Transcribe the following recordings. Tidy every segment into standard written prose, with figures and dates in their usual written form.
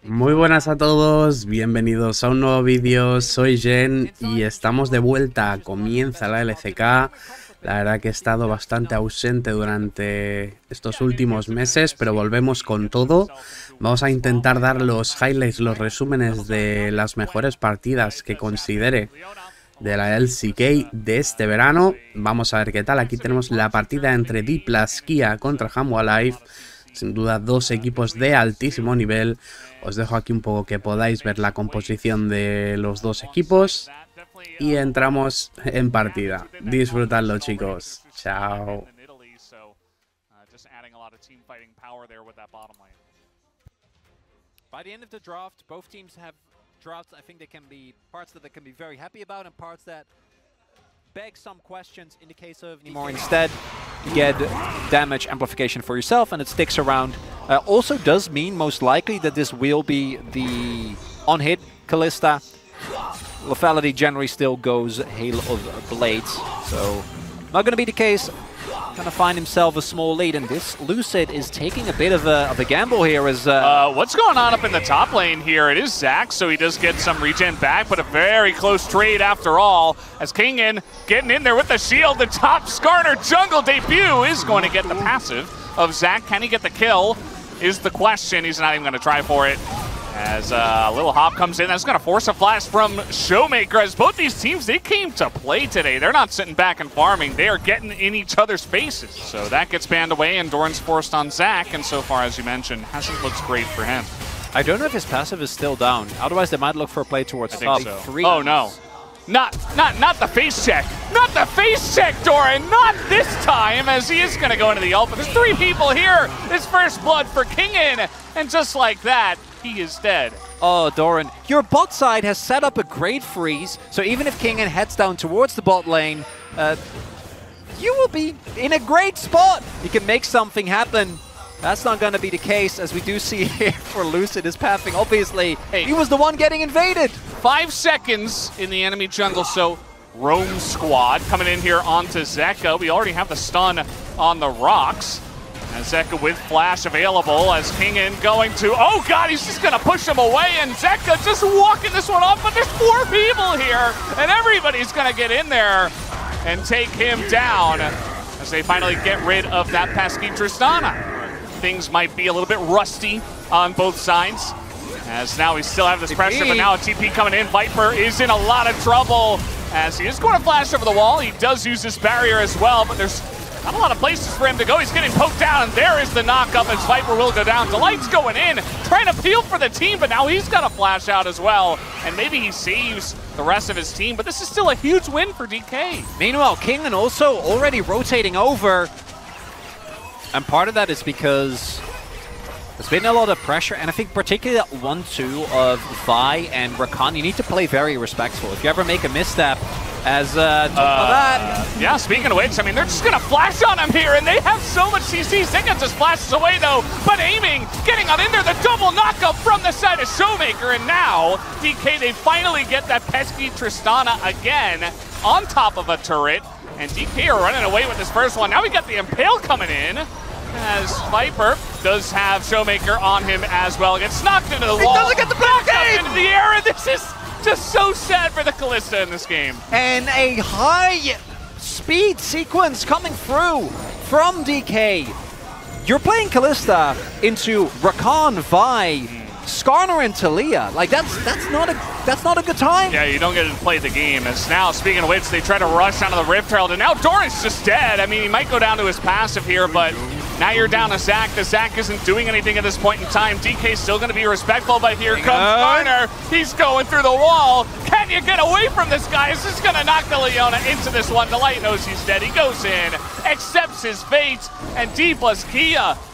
Muy buenas a todos, bienvenidos a un nuevo vídeo, soy Jen y estamos de vuelta, comienza la LCK. La verdad que he estado bastante ausente durante estos últimos meses, pero volvemos con todo. Vamos a intentar dar los highlights, los resúmenes de las mejores partidas que considere de la LCK de este verano. Vamos a ver qué tal. Aquí tenemos la partida entre DPLUS contra HANWHA Live. Sin duda dos equipos de altísimo nivel. Os dejo aquí un poco que podáis ver la composición de los dos equipos. Y entramos en partida. Disfrutadlo, chicos. Chao. Beg some questions in the case of more. Instead, you get damage amplification for yourself and it sticks around. Also does mean most likely that this will be the on-hit Kalista. Lethality generally still goes Hail of Blades, so not going to be the case. Going to find himself a small lead, and this Lucid is taking a bit of a gamble here as... what's going on up in the top lane here? It is Zach, so he does get some regen back, but a very close trade after all, as Kingin getting in there with the shield. The top Skarner jungle debut is going to get the passive of Zach. Can he get the kill is the question. He's not even going to try for it. As a little hop comes in, that's going to force a flash from Showmaker. As both these teams, they came to play today. They're not sitting back and farming. They are getting in each other's faces. So that gets banned away, and Doran's forced on Zach. And so far, as you mentioned, hasn't looked great for him. I don't know if his passive is still down. Otherwise, they might look for a play towards top. So. Oh, no. Not the face check. Not the face check, Doran. Not this time, as he is going to go into the ult. But there's three people here. It's first blood for Kingin. And just like that, he is dead. Oh, Doran, your bot side has set up a great freeze, so even if Kingin heads down towards the bot lane, you will be in a great spot. You can make something happen. That's not going to be the case, as we do see here for Lucid is pathing. Obviously, he was the one getting invaded. 5 seconds in the enemy jungle, so Roam squad coming in here onto Zeka. We already have the stun on the rocks. And Zeka with flash available as Kingin going to, oh god, he's just going to push him away, and Zeka just walking this one off, but there's 4 people here, and everybody's going to get in there and take him down as they finally get rid of that pesky Tristana. Things might be a little bit rusty on both sides, as now we still have this pressure, but now a TP coming in. Viper is in a lot of trouble as he is going to flash over the wall. He does use this barrier as well, but there's not a lot of places for him to go. He's getting poked down, and there is the knock-up as Viper will go down. Delight's going in, trying to peel for the team, but now he's got a flash out as well. And maybe he saves the rest of his team, but this is still a huge win for DK. Meanwhile, Kingin also already rotating over. And part of that is because there's been a lot of pressure, and I think particularly that 1-2 of Vi and Rakan, you need to play very respectful. If you ever make a misstep, as yeah, speaking of which, I mean, they're just going to flash on him here, and they have so much CC. Zeka just flashes away, though, but aiming, getting on in there, the double knockup from the side of Showmaker, and now DK, they finally get that pesky Tristana again on top of a turret, and DK are running away with this first one. Now we got the Impale coming in, as Viper does have Showmaker on him as well. Gets knocked into the wall. He doesn't get the back up into the air, and this is just so sad for the Kalista in this game. And a high speed sequence coming through from DK. You're playing Kalista into Rakan, Vi, Skarner, and Talia. Like that's not a good time. Yeah, you don't get to play the game. As now, speaking of which, they try to rush onto the Rift Herald, and now Doran's just dead. I mean, he might go down to his passive here, but now you're down to Zach. The Zach isn't doing anything at this point in time. DK's still going to be respectful, but here comes Skarner. He's going through the wall. Can you get away from this guy? Is this going to knock the Leona into this one? Delight knows he's dead. He goes in, accepts his fate, and DPLUS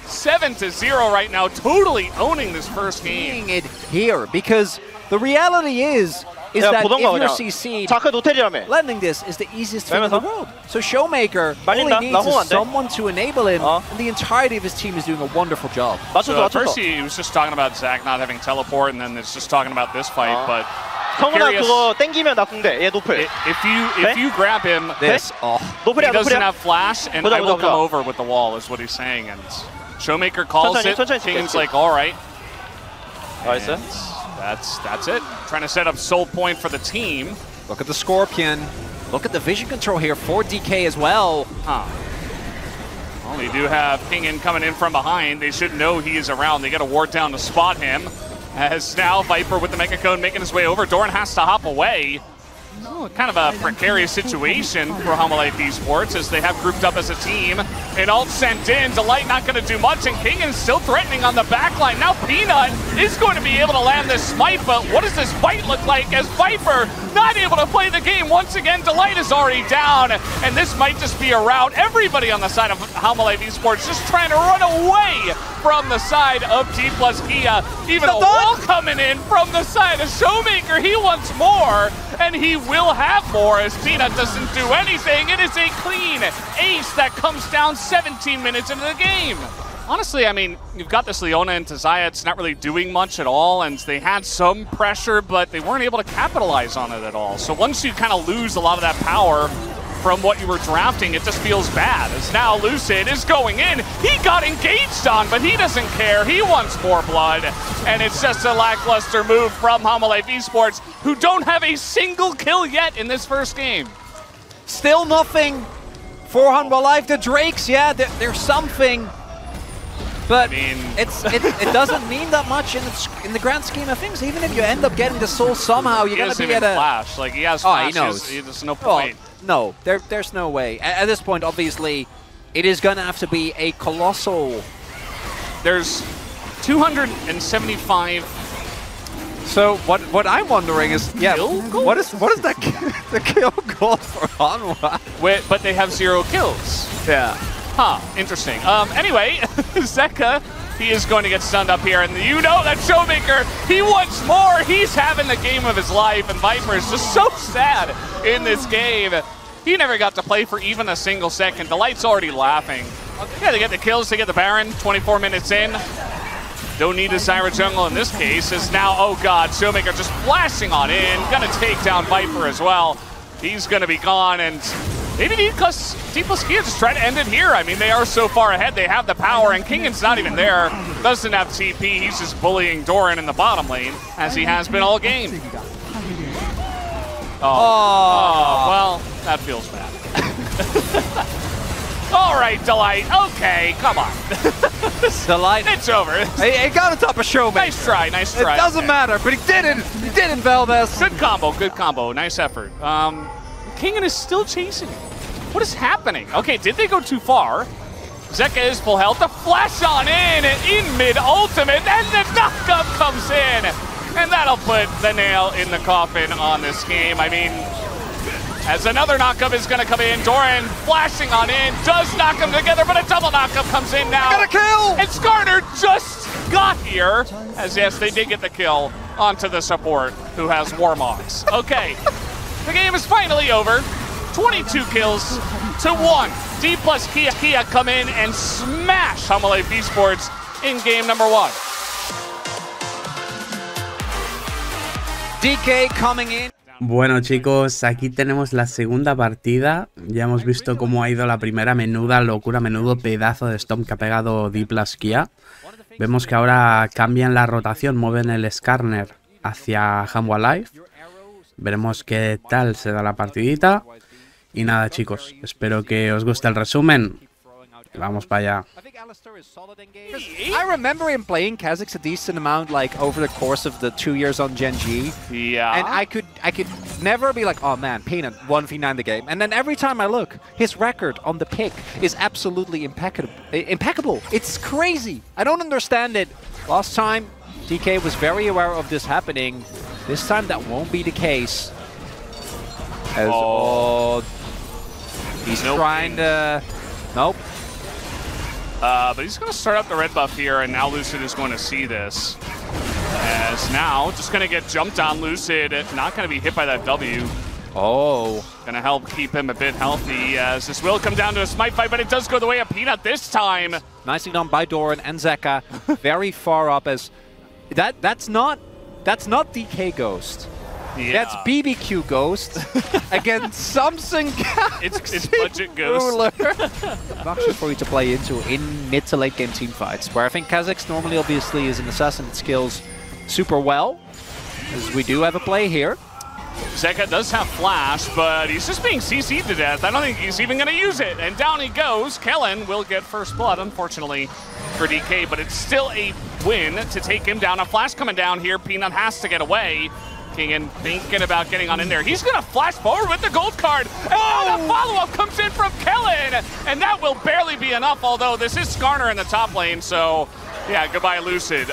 7-0 right now, totally owning this first game. It here, because the reality is that if you're CC'd, landing this is the easiest thing in the world. So Showmaker, all he needs is someone to enable him, and the entirety of his team is doing a wonderful job. So at first he was just talking about Zach not having teleport, and then it's just talking about this fight, but 성훈아 그거 땡기면 나 궁대. 얘 노플. If you grab him, he doesn't have flash, and I will come over with the wall, is what he's saying. And Showmaker calls it. King's like, all right. 나이스. That's it. Trying to set up soul point for the team. Look at the Scorpion. Look at the vision control here for DK as well. Well, they do have Pingin coming in from behind. They should know he is around. They got to ward down to spot him. As now Viper with the Mega Cone making his way over. Doran has to hop away. Oh, kind of a precarious situation for HANWHA Esports as they have grouped up as a team. An ult sent in, Delight not going to do much, and King is still threatening on the backline. Now Peanut is going to be able to land this smite, but what does this fight look like as Viper not able to play the game? Once again, Delight is already down, and this might just be a rout. Everybody on the side of HANWHA Esports just trying to run away from the side of DPLUS Kia. Even a wall coming in from the side of Showmaker. He wants more, and he will have more as Peanut doesn't do anything. It is a clean ace that comes down 17 minutes into the game. Honestly, I mean, you've got this Leona and Tazaya. It's not really doing much at all, and they had some pressure, but they weren't able to capitalize on it at all. So once you kind of lose a lot of that power from what you were drafting, it just feels bad. As now Lucid is going in. He got engaged on, but he doesn't care. He wants more blood. And it's just a lackluster move from HANWHA Esports, who don't have a single kill yet in this first game. Still nothing for HANWHA Live. The Drakes, yeah, there's something. But I mean, it doesn't mean that much in the grand scheme of things. Even if you end up getting the soul somehow, you're going to be at a flash. Like, he has flashes. He knows. There's no point. No, there's no way. At this point, obviously, it is going to have to be a colossal. There's 275. So what I'm wondering is, yeah, what is that the kill goal for HANWHA? But they have 0 kills. Yeah. Huh, interesting. Anyway, Zeka, he is going to get stunned up here, and you know that Showmaker, he wants more. He's having the game of his life, and Viper is just so sad in this game. He never got to play for even a single second. Delight's already laughing. Yeah, they get the kills, they get the Baron, 24 minutes in. Don't need a Zyra jungle in this case, is now, oh god, Showmaker just flashing on in, gonna take down Viper as well. He's gonna be gone, and maybe DPLUS Kia just try to end it here. I mean, they are so far ahead. They have the power, and Kingan's not even there. Doesn't have TP. He's just bullying Doran in the bottom lane, as he has been all game. Oh, well, that feels bad. All right, Delight. Okay, come on. Delight. It's over. He got on top of Showmaker. Nice try, nice try. It doesn't matter, but he didn't. He didn't, Velves. Good combo. Nice effort. Kingan is still chasing him. What is happening? Okay, did they go too far? Zeka is full health. The flash on in mid-ultimate, and the knockup comes in. And that'll put the nail in the coffin on this game. I mean, as another knockup is going to come in, Doran flashing on in, does knock them together, but a double knockup comes in now. Got a kill! And Skarner just got here, as yes, they did get the kill onto the support, who has Warmogs. Okay. The game is finally over. 22 kills to 1. DPLUS Kia come in and smash HANWHA Esports in game number 1. DK coming in. Bueno chicos, aquí tenemos la segunda partida. Ya hemos visto cómo ha ido la primera. Menuda locura, menudo pedazo de stomp que ha pegado DPLUS Kia. Vemos que ahora cambian la rotación, mueven el Skarner hacia HANWHA Live. Veremos qué tal se da la partidita. Y nada chicos, espero que os guste el resumen. Vamos para allá. I remember him playing Kha'Zix a decent amount, like over the course of the 2 years on Gen G. Yeah. And I could never be like, oh man, Peanut 1v9 the game. And then every time I look, his record on the pick is absolutely impeccable. It's crazy. I don't understand it. Last time, DK was very aware of this happening. This time that won't be the case. As he's trying to... Nope. But he's going to start up the red buff here, and now Lucid is going to see this. As now, just going to get jumped on. Lucid, not going to be hit by that W. Oh. Going to help keep him a bit healthy, as this will come down to a smite fight, but it does go the way of Peanut this time. Nicely done by Doran and Zeka. Very far up, as... That's not DK Ghost. Yeah. That's BBQ Ghost against Samsung. It's budget Ghost. Obnoxious for you to play into in mid to late game team fights, where I think Kha'Zix normally obviously is an assassin that skills super well, as we do have a play here. Zeka does have flash, but he's just being CC'd to death. I don't think he's even going to use it. And down he goes. Kellen will get first blood, unfortunately, for DK, but it's still a win to take him down. A flash coming down here. Peanut has to get away. Kingen thinking about getting on in there. He's going to flash forward with the gold card. And now the follow-up comes in from Kellen. And that will barely be enough, although this is Skarner in the top lane. So, yeah, goodbye, Lucid.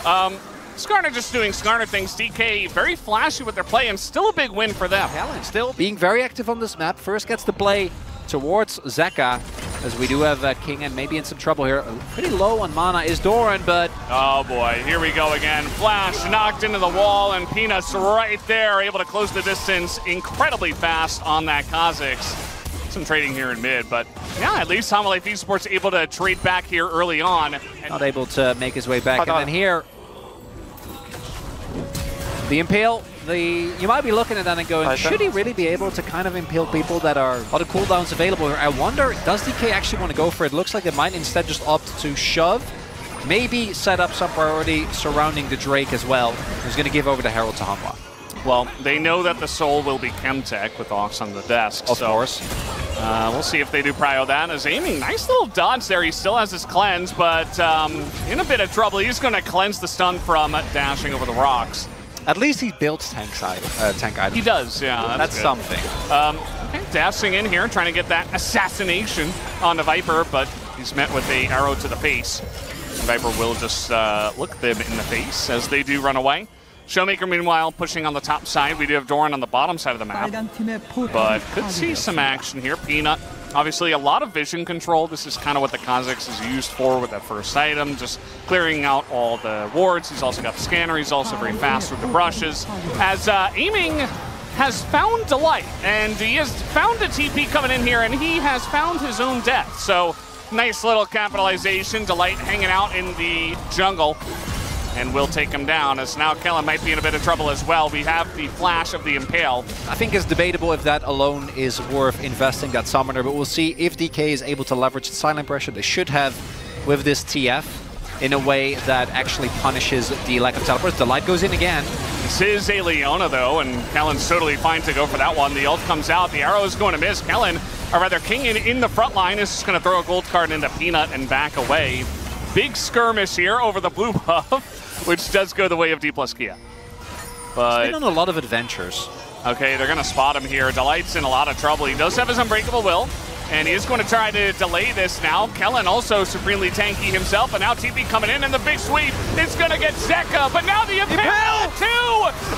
Skarner just doing Skarner things. DK very flashy with their play, and still a big win for them. Kellen still being very active on this map. First gets the play towards Zeka, as we do have Kingen maybe in some trouble here. Pretty low on mana is Doran, but... Oh boy, here we go again. Flash knocked into the wall, and Peanuts right there, able to close the distance incredibly fast on that Kha'Zix. Some trading here in mid, but yeah, at least HANWHA Esports able to trade back here early on. Not able to make his way back, and then here... The Impale, you might be looking at that and going, should he really be able to kind of impale people that are a lot of cooldowns available here? I wonder, does DK actually want to go for it? Looks like they might instead just opt to shove, maybe set up some priority surrounding the Drake as well, who's going to give over the Herald to HANWHA. Well, they know that the Soul will be Chemtech with Ox on the desk. Of course. We'll see if they do prio that. As aiming, nice little dodge there. He still has his cleanse, but in a bit of trouble. He's going to cleanse the stun from dashing over the rocks. At least he builds tank items. He does, yeah. That's something. Okay, dashing in here, trying to get that assassination on the Viper, but he's met with a arrow to the face. Viper will just look them in the face as they do run away. Showmaker, meanwhile, pushing on the top side. We do have Doran on the bottom side of the map, but could see some action here. Peanut, obviously a lot of vision control. This is kind of what the Kha'Zix is used for with that first item, just clearing out all the wards. He's also got the scanner. He's also very fast with the brushes. As aiming has found Delight, and he has found a TP coming in here, and he has found his own death. So nice little capitalization. Delight hanging out in the jungle, and will take him down, as now Kellen might be in a bit of trouble as well. We have the flash of the Impale. I think it's debatable if that alone is worth investing that summoner, but we'll see if DK is able to leverage the silent pressure they should have with this TF in a way that actually punishes the lack of teleports. The light goes in again. This is a Leona though, and Kellen's totally fine to go for that one. The ult comes out, the arrow is going to miss. Kellen, or rather Kingen in the front line, is just going to throw a gold card into Peanut and back away. Big skirmish here over the blue buff, which does go the way of DPLUS Kia. But he's been on a lot of adventures. Okay, they're going to spot him here. Delight's in a lot of trouble. He does have his Unbreakable Will, and he is going to try to delay this now. Kellen also supremely tanky himself, and now TP coming in, and the big sweep is going to get Zeka, but now the Impale too!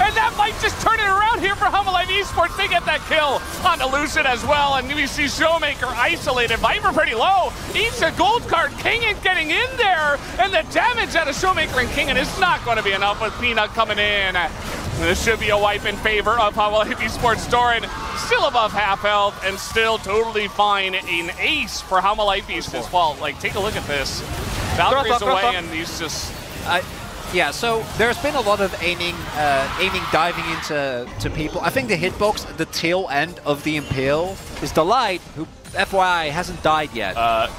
And that might just turn it around here for HANWHA Esports. They get that kill on Lucid as well, and we see Showmaker isolated. Viper pretty low, eats a gold card. Kingen getting in there, and the damage out of Showmaker and Kingen is not going to be enough with Peanut coming in. This should be a wipe in favor of HANWHA Esports. Doran still above half health and still totally fine. An ace for HANWHA Esports' fault. Like, take a look at this. Valkyrie's away, and he's just... Yeah, so there's been a lot of aiming diving into people. I think the hitbox, the tail end of the Impale, is Delight, who, FYI, hasn't died yet.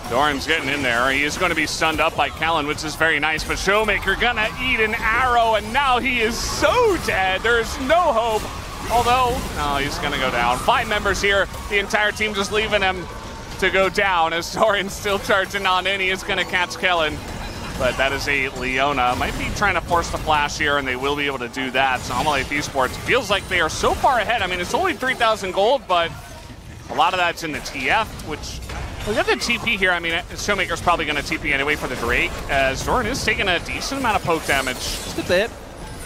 Doran's getting in there. He is going to be stunned up by Kellen, which is very nice, but Showmaker gonna eat an arrow, and now he is so dead. There's no hope. Although, no, he's gonna go down. 5 members here. The entire team just leaving him to go down as Doran's still charging on in. He is gonna catch Kellen. But that is a Leona. Might be trying to force the flash here, and they will be able to do that. So HANWHA Esports feels like they are so far ahead. I mean, it's only 3,000 gold, but a lot of that's in the TF, which... We got the TP here. I mean, Showmaker's probably going to TP anyway for the Drake, as Doran is taking a decent amount of poke damage. Just a bit.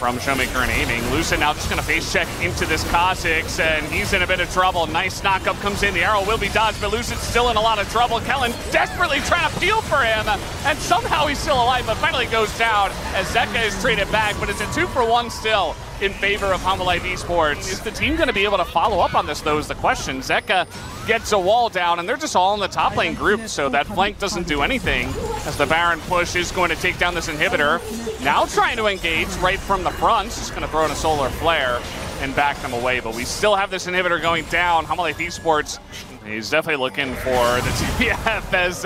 From Showmaker and aiming. Lucid now just going to face check into this Kha'Zix, and he's in a bit of trouble. Nice knockup comes in. The arrow will be dodged, but Lucid's still in a lot of trouble. Kellen desperately trying to peel for him, and somehow he's still alive, but finally goes down as Zeka is traded back, but it's a 2-for-1 still in favor of HANWHA Esports. Is the team going to be able to follow up on this, though, is the question. Zeka gets a wall down, and they're just all in the top lane group, so that flank doesn't do anything, as the Baron push is going to take down this inhibitor. Now trying to engage right from the front, just going to throw in a solar flare and back them away, but we still have this inhibitor going down. HANWHA Esports, he's definitely looking for the TPF as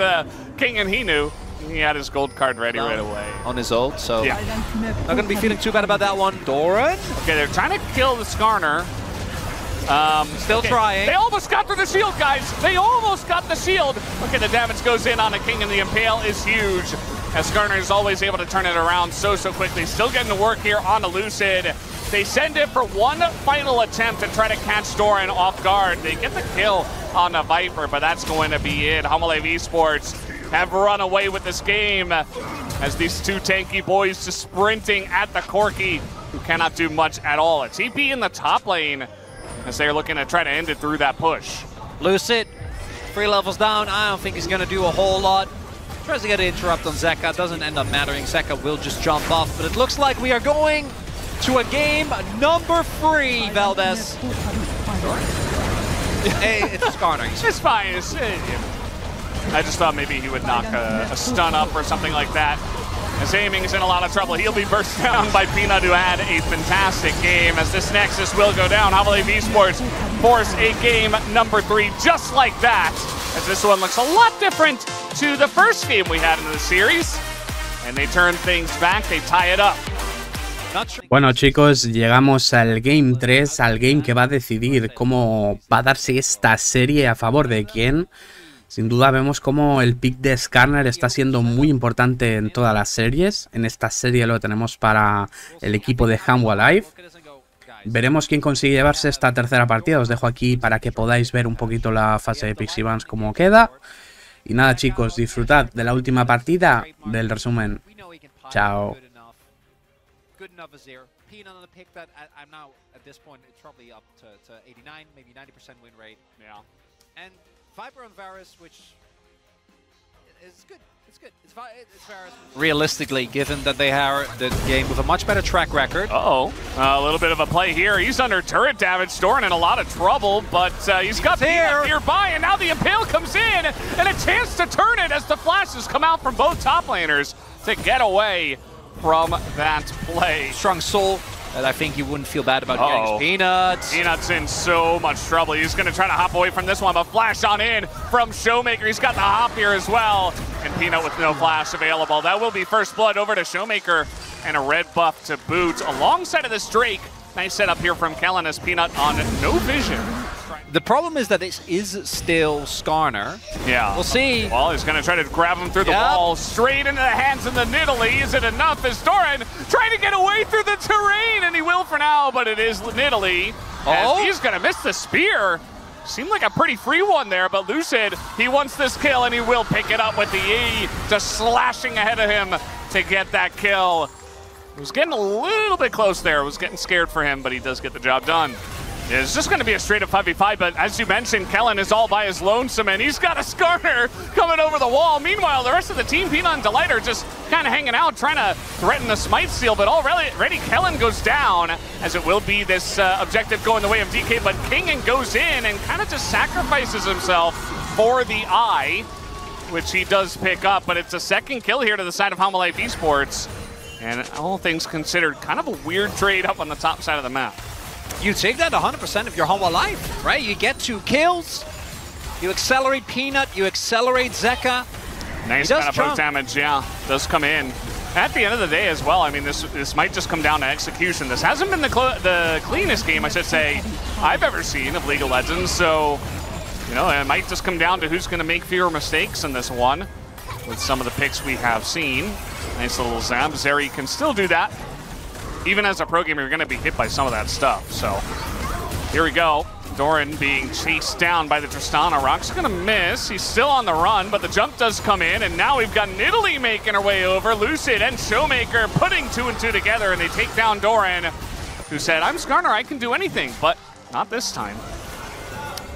King and Hinu He had his gold card ready right away. On his ult, so yeah. Not going to be feeling too bad about that one. Doran? Okay, they're trying to kill the Skarner. Still trying. They almost got through the shield, guys. They almost got the shield. Okay, the damage goes in on a King, and the Impale is huge. As Skarner is always able to turn it around so quickly. Still getting to work here on the Lucid. They send it for one final attempt to try to catch Doran off guard. They get the kill on the Viper, but that's going to be it. HLE Esports have run away with this game as these two tanky boys just sprinting at the Corki, who cannot do much at all. A TP in the top lane as they're looking to try to end it through that push. Lucid, 3 levels down. I don't think he's going to do a whole lot. Tries to get an interrupt on Zeka. Doesn't end up mattering. Zeka will just jump off, but it looks like we are going to a game number 3, Valdez. Hey, it's a Skarner. It's fine. I just thought maybe he would knock a stun up or something like that. As aiming is in a lot of trouble. He'll be burst down by Peanut, who had a fantastic game. As this Nexus will go down, HLE Esports force a game number 3 just like that. As this one looks a lot different to the first game we had in the series. And they turn things back, they tie it up. Bueno, chicos, llegamos al Game 3, al game que va a decidir cómo va a darse esta serie, a favor de quién. Sin duda vemos como el pick de Skarner está siendo muy importante en todas las series. En esta serie lo tenemos para el equipo de HANWHA Live. Veremos quién consigue llevarse esta tercera partida. Os dejo aquí para que podáis ver un poquito la fase de Pixie Vans cómo queda. Y nada, chicos, disfrutad de la última partida del resumen. Chao. Good enough is there. Peanut on the pick that I'm now at this point it's probably up to 89, maybe 90% win rate. Yeah. And Viper on Varus, which is good. It's good. It's Varus. Realistically, given that they are the game with a much better track record. Uh-oh. A little bit of a play here. He's under turret damage. Doran in a lot of trouble, but he's got Peanut nearby, and now the Impale comes in, and a chance to turn it as the flashes come out from both top laners to get away from that play. Strong soul that I think you wouldn't feel bad about getting Peanuts. Peanut's in so much trouble. He's going to try to hop away from this one, but flash on in from Showmaker. He's got the hop here as well. And Peanut with no flash available. That will be first blood over to Showmaker and a red buff to boot. Alongside of this Drake, nice setup here from Kellen as Peanut on no vision. The problem is that this is still Skarner. Yeah. We'll see. Well, he's going to try to grab him through the wall, straight into the hands of the Nidalee. Is it enough? Is Doran trying to get away through the terrain? And he will for now, but it is Nidalee. Oh. He's going to miss the spear. Seemed like a pretty free one there, but Lucid, he wants this kill, and he will pick it up with the E, just slashing ahead of him to get that kill. It was getting a little bit close there. It was getting scared for him, but he does get the job done. It's just going to be a straight-up 5v5, but as you mentioned, Kellen is all by his lonesome, and he's got a Skarner coming over the wall. Meanwhile, the rest of the team, Peanut and Delight, are just kind of hanging out, trying to threaten the Smite Seal, but already Kellen goes down, as it will be this objective going the way of DK, but Kingen goes in and kind of just sacrifices himself for the eye, which he does pick up, but it's a second kill here to the side of HLE Esports, and all things considered, kind of a weird trade up on the top side of the map. You take that 100% of your HLE life, right? You get 2 kills, you accelerate Peanut, you accelerate Zeka. Nice kind of poke damage, yeah, does come in. At the end of the day as well, I mean, this might just come down to execution. This hasn't been the cleanest game, I should say, I've ever seen of League of Legends, so, you know, it might just come down to who's going to make fewer mistakes in this one with some of the picks we have seen. Nice little zap. Zeri can still do that. Even as a pro gamer, you're going to be hit by some of that stuff. So here we go. Doran being chased down by the Tristana. Rock's going to miss. He's still on the run, but the jump does come in. And now we've got Nidalee making her way over. Lucid and Showmaker putting 2 and 2 together, and they take down Doran, who said, I'm Skarner, I can do anything, but not this time.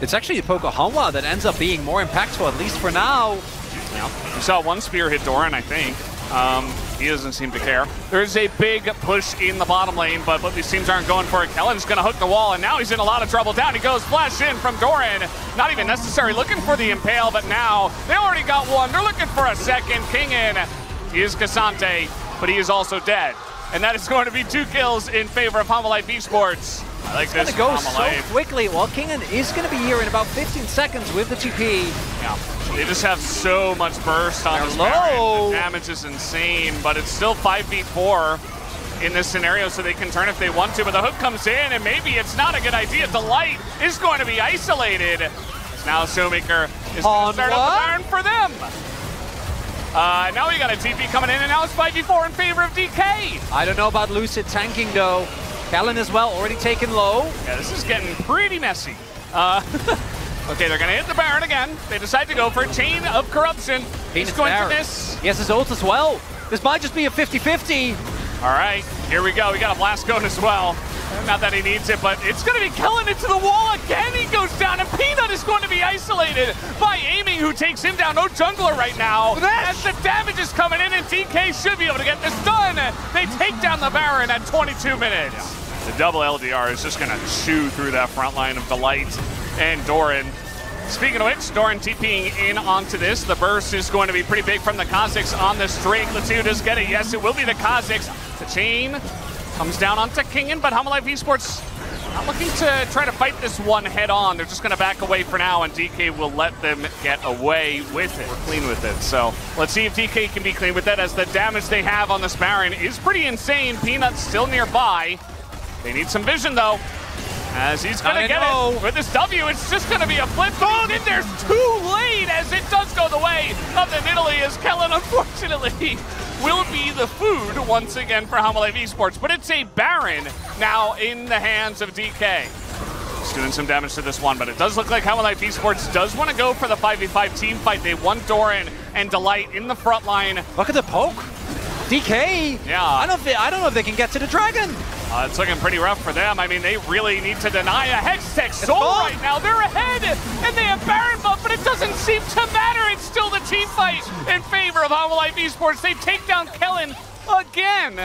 It's actually the poke of HANWHA that ends up being more impactful, at least for now. Yeah. We saw one spear hit Doran, I think. He doesn't seem to care. There's a big push in the bottom lane, but these teams aren't going for it. Kellen's going to hook the wall, and now he's in a lot of trouble. Down he goes, flash in from Doran. Not even necessary, looking for the Impale, but now they already got one. They're looking for a second. King in. He is Cassante, but he is also dead. And that is going to be 2 kills in favor of HLE Esports. I like this. It's going to go so quickly. Well, Kingen is going to be here in about 15 seconds with the TP. Yeah. They just have so much burst on this Baron. The damage is insane, but it's still 5v4 in this scenario, so they can turn if they want to. But the hook comes in, and maybe it's not a good idea. Delight is going to be isolated. Now SoloQ is going to start up the Baron for them. Now we got a TP coming in, and now it's 5v4 in favor of DK. I don't know about Lucid tanking, though. Kellen as well, already taken low. Yeah, this is getting pretty messy. Okay, they're going to hit the Baron again. They decide to go for Chain of Corruption. He's going to miss. He has his ult as well. This might just be a 50-50. All right, here we go. We got a blast cone as well. Not that he needs it, but it's going to be Kellen into the wall again. He goes down, and Peanut is going to be isolated by Amy, who takes him down. No jungler right now. As the damage is coming in, and DK should be able to get this done. They take down the Baron at 22 minutes. The double LDR is just going to chew through that front line of Delight and Doran. Speaking of which, Doran TPing in onto this. The burst is going to be pretty big from the Kha'Zix on this Drake. Let's see who does get it. Yes, it will be the Kha'Zix. The chain comes down onto Kingen, but HLE Esports not looking to try to fight this one head on. They're just going to back away for now, and DK will let them get away with it. We're clean with it. So let's see if DK can be clean with that, as the damage they have on this Baron is pretty insane. Peanut's still nearby. They need some vision, though, as he's going to get it. With this W, it's just going to be a flip. Oh, and there's too late, as it does go the way of the Nidalee, as Kellen, unfortunately, will be the food once again for HLE Esports. But it's a Baron now in the hands of DK. Just doing some damage to this one, but it does look like HLE Esports does want to go for the 5v5 team fight. They want Doran and Delight in the front line. Look at the poke. DK. Yeah. I don't know if they can get to the dragon. It's looking pretty rough for them. I mean, they really need to deny a Hextech Soul right now. They're ahead, and they have Baron buff, but it doesn't seem to matter. It's still the team fight in favor of HLE Esports. They take down Kellen again,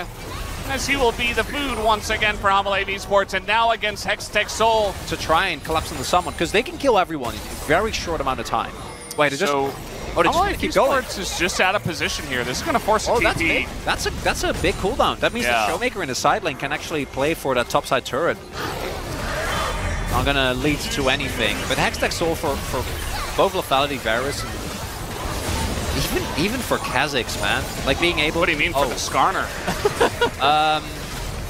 as he will be the food once again for HLE Esports, and now against Hextech Soul. To try and collapse on the summon, because they can kill everyone in a very short amount of time. Wait, it just... Oh, HLE Esports is just out of position here. This is going to force a TP. That's a big cooldown. That means the Showmaker in the side lane can actually play for that topside turret. Not going to lead to anything. But Hextech Soul for both Lethality, Varus, and even for Kha'Zix, man. Like being able... What do you mean for the Skarner?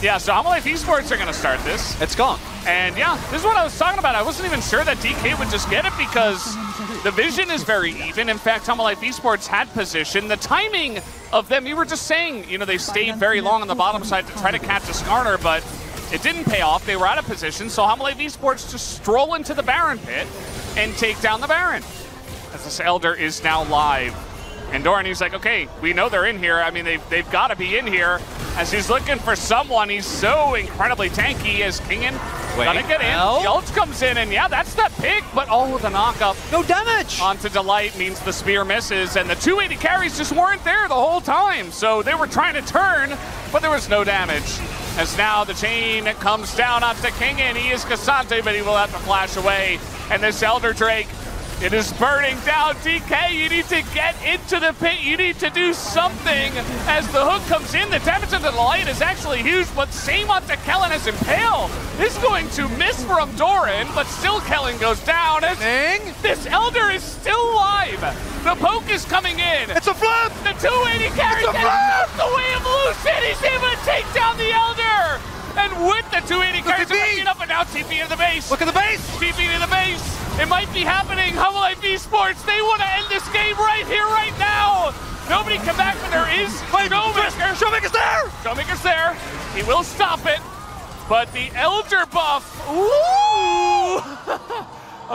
Yeah, so HLE Esports are going to start this. It's gone. And yeah, this is what I was talking about. I wasn't even sure that DK would just get it, because the vision is very even. In fact, HLE Esports had position. The timing of them, you were just saying, you know, they stayed very long on the bottom side to try to catch a Skarner, but it didn't pay off. They were out of position, so HLE Esports just stroll into the Baron pit and take down the Baron. As this Elder is now live. And Doran, he's like, okay, we know they're in here. I mean, they've got to be in here. As he's looking for someone, he's so incredibly tanky as Kingen gonna get in. The ult comes in, and yeah, that's that pick, but the knock-up. No damage! Onto Delight means the spear misses, and the 280 carries just weren't there the whole time. So they were trying to turn, but there was no damage. As now the chain comes down onto Kingen. He is Cassante, but he will have to flash away. And this Elder Drake, it is burning down. DK, you need to get into the pit. You need to do something. As the hook comes in, the damage of the light is actually huge, but same onto Kellen as Impale is going to miss from Doran, but still Kellen goes down. As this Elder is still alive. The poke is coming in. It's a flip! The 280 carries get out the way of Lucid. He's able to take down the Elder. And with the 280 carries are up, and now TP to the base. Look at the base! TP to the base. It might be happening. HLE Esports, they want to end this game right here, right now. Nobody come back, but there is Showmaker. Showmaker's there! Showmaker's there. He will stop it. But the Elder buff, ooh!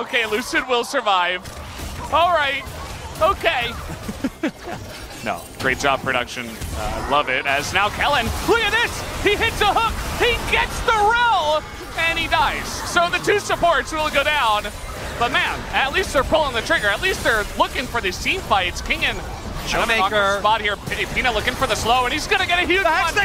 Okay, Lucid will survive. All right, okay. No, great job, production. Love it. As now Kellen, look at this! He hits a hook, he gets the rel, and he dies. So the two supports will go down. But man, at least they're pulling the trigger. At least they're looking for these team fights. Kingen, Showmaker spot here. Peanut looking for the slow, and he's gonna get a huge one onto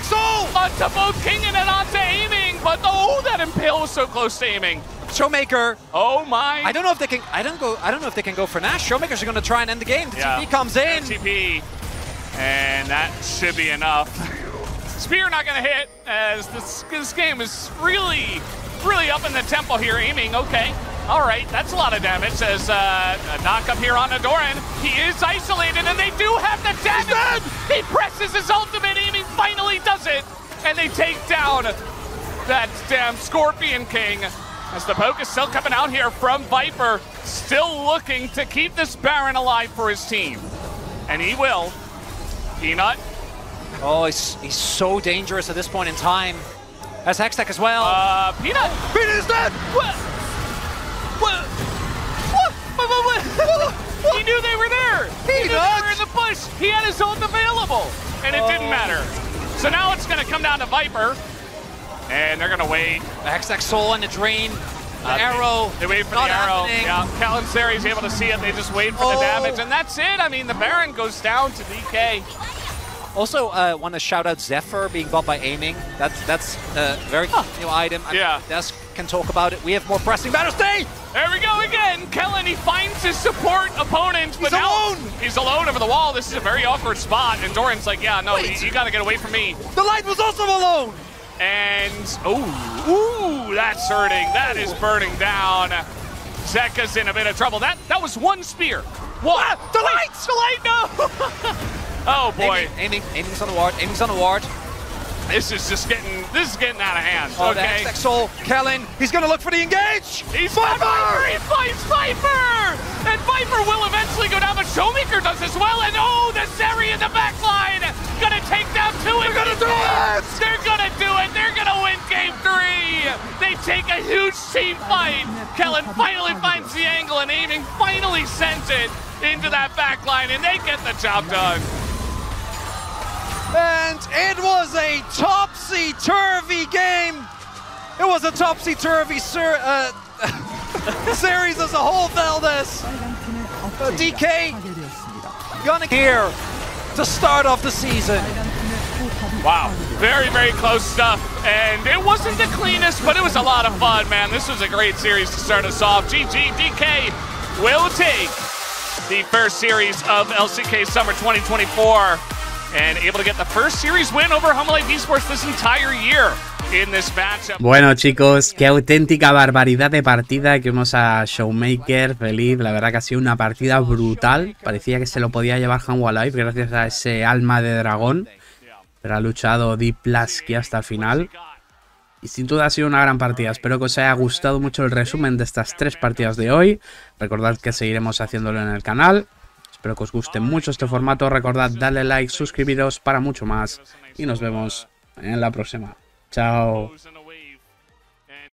both Kingen and onto aiming. But that Impale was so close to aiming. Showmaker. Oh my! I don't know if they can. I don't know if they can go for Nash. Showmakers are going to try and end the game. The TP comes in. TP, and that should be enough. Spear not going to hit, as this game is really up in the tempo here. Aiming, okay. All right, that's a lot of damage as a knock up here on Adoran. He is isolated, and they do have the damage. He presses his ultimate, and he finally does it. And they take down that damn Scorpion King. As the poke is still coming out here from Viper, still looking to keep this Baron alive for his team. And he will. Peanut. Oh, he's so dangerous at this point in time. As Hextech as well. Peanut. Peanut is dead! What? He knew they were there. He knew they were in the bush. He had his ult available, and it didn't matter. So now it's going to come down to Viper, and they're going to wait. The Hextech Soul and the Drain. The arrow. They wait for the arrow. Yeah, Cal and Seri is able to see it. They just wait for the damage, and that's it. I mean, the Baron goes down to DK. Also, want to shout out Zephyr being bought by aiming. That's a very new item. Yeah. Des can talk about it. We have more pressing matters. Stay! There we go again. Kellen, he finds his support opponent, but now he's alone over the wall. This is a very awkward spot, and Doran's like, yeah, no, you got to get away from me. The light was also alone! And, ooh, that's hurting. That is burning down. Zeka's in a bit of trouble. That was one spear. What? The light, no! Oh boy. Aiming's on the ward, aiming's on the ward. This is getting out of hand. Oh, okay. the Hextech Soul, Kellen, he's gonna look for the engage! He's Viper! He fights Viper! And Viper will eventually go down, but Showmaker does as well, and the Seri in the backline! Gonna take down two. They're gonna do it! They're gonna do it! They're gonna win game 3! They take a huge team fight! Kellen finally finds the angle, and Aiming finally sends it into that backline, and they get the job done. And it was a topsy-turvy game. It was a topsy-turvy series as a whole, Valdez. DK gonna here to start off the season. Wow, very, very close stuff. And it wasn't the cleanest, but it was a lot of fun, man. This was a great series to start us off. GG, DK will take the first series of LCK Summer 2024. And able to get the first series win over HLE Esports this entire year in this matchup. Bueno, chicos, qué auténtica barbaridad de partida que vimos a Showmaker feliz. La verdad que ha sido una partida brutal. Parecía que se lo podía llevar HANWHA Live gracias a ese alma de dragón. Pero ha luchado DPLUS aquí hasta el final. Y sin duda ha sido una gran partida. Espero que os haya gustado mucho el resumen de estas 3 partidas de hoy. Recordad que seguiremos haciéndolo en el canal. Espero que os guste mucho este formato. Recordad darle like, suscribiros para mucho más. Y nos vemos en la próxima. Chao.